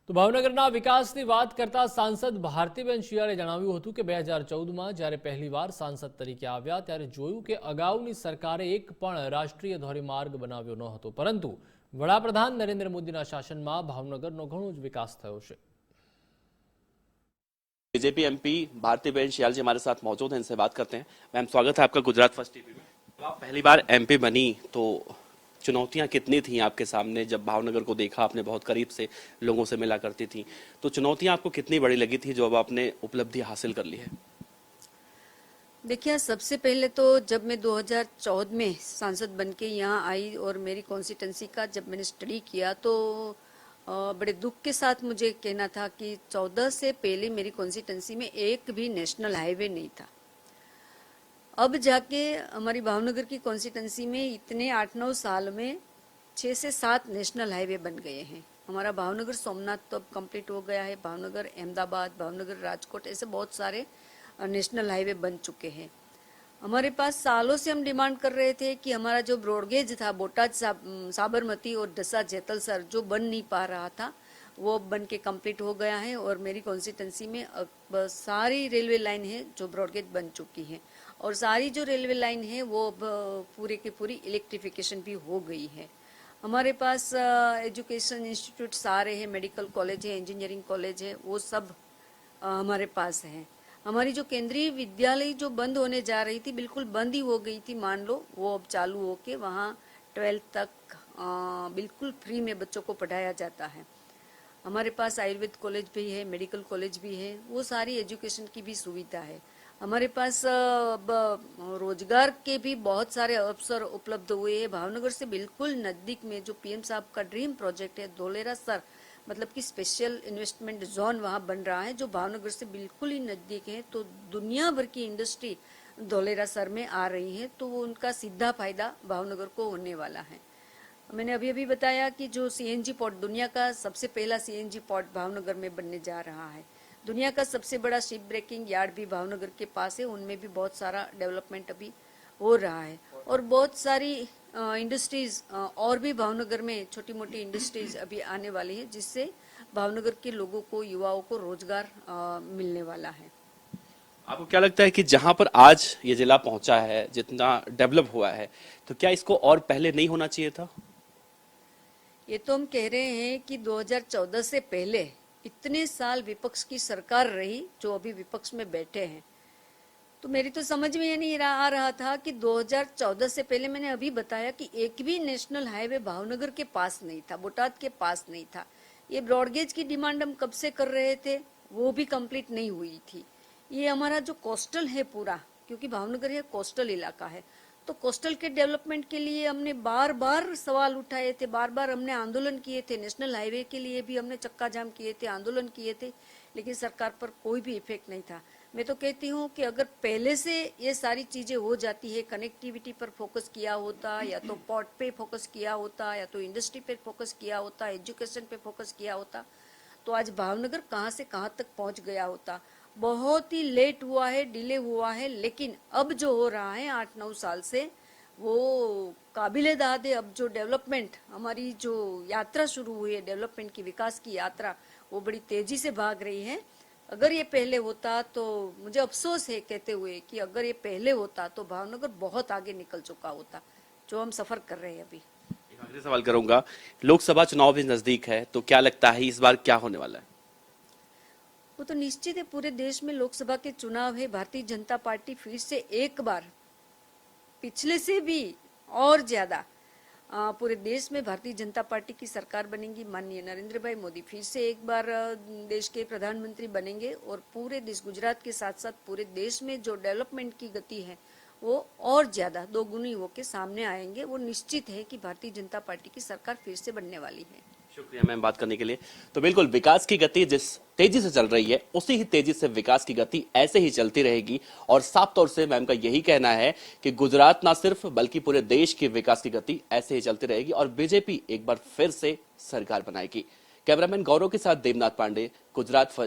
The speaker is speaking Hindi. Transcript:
તો ભાવનગરના વિકાસની વાત કરતા સાંસદ ભારતીબેન શિયાળે જણાવ્યું હતું કે 2014માં જ્યારે પહેલીવાર સાંસદ તરીકે આવ્યા ત્યારે જોયું કે અગાઉની સરકારે એક પણ રાષ્ટ્રીય ધોરીમાર્ગ બનાવ્યો ન હતો, પરંતુ વડાપ્રધાન નરેન્દ્ર મોદીના શાસનમાં ભાવનગરનો ઘણો જ વિકાસ થયો છે। बीजेपी एमपी भारतीबेन शियाल जी हमारे साथ मौजूद हैं, इनसे बात करते हैं। मैम, स्वागत है आपका गुजरात फर्स्ट टीवी में। जब आप पहली बार एमपी बनी तो चुनौतियां कितनी थी आपके सामने? जब भावनगर को देखा आपने बहुत करीब से, लोगों से मिला करती थी, तो चुनौतियां आपको कितनी बड़ी लगी थी जो अब आपने उपलब्धि हासिल कर ली है? देखिए, सबसे पहले तो जब मैं 2014 में सांसद बनके यहाँ आई और मेरी कॉन्स्टिट्यूंसी का जब मैंने स्टडी किया तो बड़े दुख के साथ मुझे कहना था कि 14 से पहले मेरी कॉन्स्टिट्यूंसी में एक भी नेशनल हाईवे नहीं था। अब जाके हमारी भावनगर की कॉन्स्टिट्यूंसी में इतने 8-9 साल में 6 से 7 नेशनल हाईवे बन गए हैं। हमारा भावनगर सोमनाथ तो अब कंप्लीट हो गया है, भावनगर अहमदाबाद, भावनगर राजकोट, ऐसे बहुत सारे नेशनल हाईवे बन चुके हैं। हमारे पास सालों से हम डिमांड कर रहे थे कि हमारा जो ब्रॉडगेज था बोटाद साबरमती और डसा जेतलसर जो बन नहीं पा रहा था वो बन के कंप्लीट हो गया है और मेरी कॉन्स्टिट्यूंसी में अब सारी रेलवे लाइन है जो ब्रॉडगेज बन चुकी है और सारी जो रेलवे लाइन है वो अब पूरे की पूरी इलेक्ट्रिफिकेशन भी हो गई है। हमारे पास एजुकेशन इंस्टीट्यूट सारे हैं, मेडिकल कॉलेज है, इंजीनियरिंग कॉलेज है, वो सब हमारे पास हैं। हमारी जो केंद्रीय विद्यालय जो बंद होने जा रही थी, बिल्कुल बंद ही हो गई थी, मान लो, वो अब चालू होके वहाँ 12th तक बिल्कुल फ्री में बच्चों को पढ़ाया जाता है। हमारे पास आयुर्वेद कॉलेज भी है, मेडिकल कॉलेज भी है, वो सारी एजुकेशन की भी सुविधा है। हमारे पास रोजगार के भी बहुत सारे अवसर उपलब्ध हुए हैं। भावनगर से बिल्कुल नज़दीक में जो पीएम साहब का ड्रीम प्रोजेक्ट है धोलेरा सर, मतलब कि स्पेशल इन्वेस्टमेंट जोन वहाँ बन रहा है जो भावनगर से बिल्कुल ही नज़दीक है, तो दुनिया भर की इंडस्ट्री धोलेरा सर में आ रही है, तो वो उनका सीधा फायदा भावनगर को होने वाला है। मैंने अभी अभी बताया कि जो सीएनजी पोर्ट, दुनिया का सबसे पहला सीएनजी पोर्ट भावनगर में बनने जा रहा है। दुनिया का सबसे बड़ा शिप ब्रेकिंग यार्ड भी भावनगर के पास है, उनमें भी बहुत सारा डेवलपमेंट अभी हो रहा है और बहुत सारी इंडस्ट्रीज और भी भावनगर में छोटी मोटी इंडस्ट्रीज अभी आने वाली है, जिससे भावनगर के लोगों को, युवाओं को रोजगार मिलने वाला है। आपको क्या लगता है कि जहां पर आज ये जिला पहुंचा है, जितना डेवलप हुआ है, तो क्या इसको और पहले नहीं होना चाहिए था? ये तो हम कह रहे हैं कि 2014 से पहले इतने साल विपक्ष की सरकार रही जो अभी विपक्ष में बैठे हैं, तो मेरी तो समझ में ये नहीं आ रहा था कि 2014 से पहले, मैंने अभी बताया कि एक भी नेशनल हाईवे भावनगर के पास नहीं था, बोटाद के पास नहीं था। ये ब्रॉडगेज की डिमांड हम कब से कर रहे थे, वो भी कंप्लीट नहीं हुई थी। ये हमारा जो कोस्टल है पूरा, क्योंकि भावनगर ये कोस्टल इलाका है, तो कोस्टल के डेवलपमेंट के लिए हमने बार बार सवाल उठाए थे, बार बार हमने आंदोलन किए थे। नेशनल हाईवे के लिए भी हमने चक्का जाम किए थे, आंदोलन किए थे, लेकिन सरकार पर कोई भी इफेक्ट नहीं था। मैं तो कहती हूँ कि अगर पहले से ये सारी चीजें हो जाती है, कनेक्टिविटी पर फोकस किया होता, या तो पोर्ट पे फोकस किया होता, या तो इंडस्ट्री पे फोकस किया होता, एजुकेशन पे फोकस किया होता, तो आज भावनगर कहाँ से कहाँ तक पहुँच गया होता। बहुत ही लेट हुआ है, डिले हुआ है, लेकिन अब जो हो रहा है 8-9 साल से वो काबिले दाद है। अब जो डेवलपमेंट, हमारी जो यात्रा शुरू हुई है, डेवलपमेंट की, विकास की यात्रा, वो बड़ी तेजी से भाग रही है। अगर ये पहले होता तो मुझे अफसोस है कहते हुए कि अगर ये पहले होता तो भावनगर बहुत आगे निकल चुका होता, जो हम सफर कर रहे हैं अभी। एक आखिरी सवाल करूंगा, लोकसभा चुनाव भी नजदीक है, तो क्या लगता है इस बार क्या होने वाला है? वो तो निश्चित है, पूरे देश में लोकसभा के चुनाव है। भारतीय जनता पार्टी फिर से एक बार, पिछले से भी और ज्यादा, पूरे देश में भारतीय जनता पार्टी की सरकार बनेगी। माननीय नरेंद्र भाई मोदी फिर से एक बार देश के प्रधानमंत्री बनेंगे और पूरे देश, गुजरात के साथ साथ पूरे देश में जो डेवलपमेंट की गति है वो और ज्यादा दोगुनी होके सामने आएंगे। वो निश्चित है कि भारतीय जनता पार्टी की सरकार फिर से बनने वाली है। शुक्रिया मैम बात करने के लिए। तो बिल्कुल विकास की गति जिस तेजी से चल रही है, उसी ही तेजी से विकास की गति ऐसे ही चलती रहेगी और साफ तौर से मैम का यही कहना है कि गुजरात ना सिर्फ बल्कि पूरे देश की विकास की गति ऐसे ही चलती रहेगी और बीजेपी एक बार फिर से सरकार बनाएगी। कैमरामैन गौरव के साथ देवनाथ पांडे, गुजरात फर्स्ट।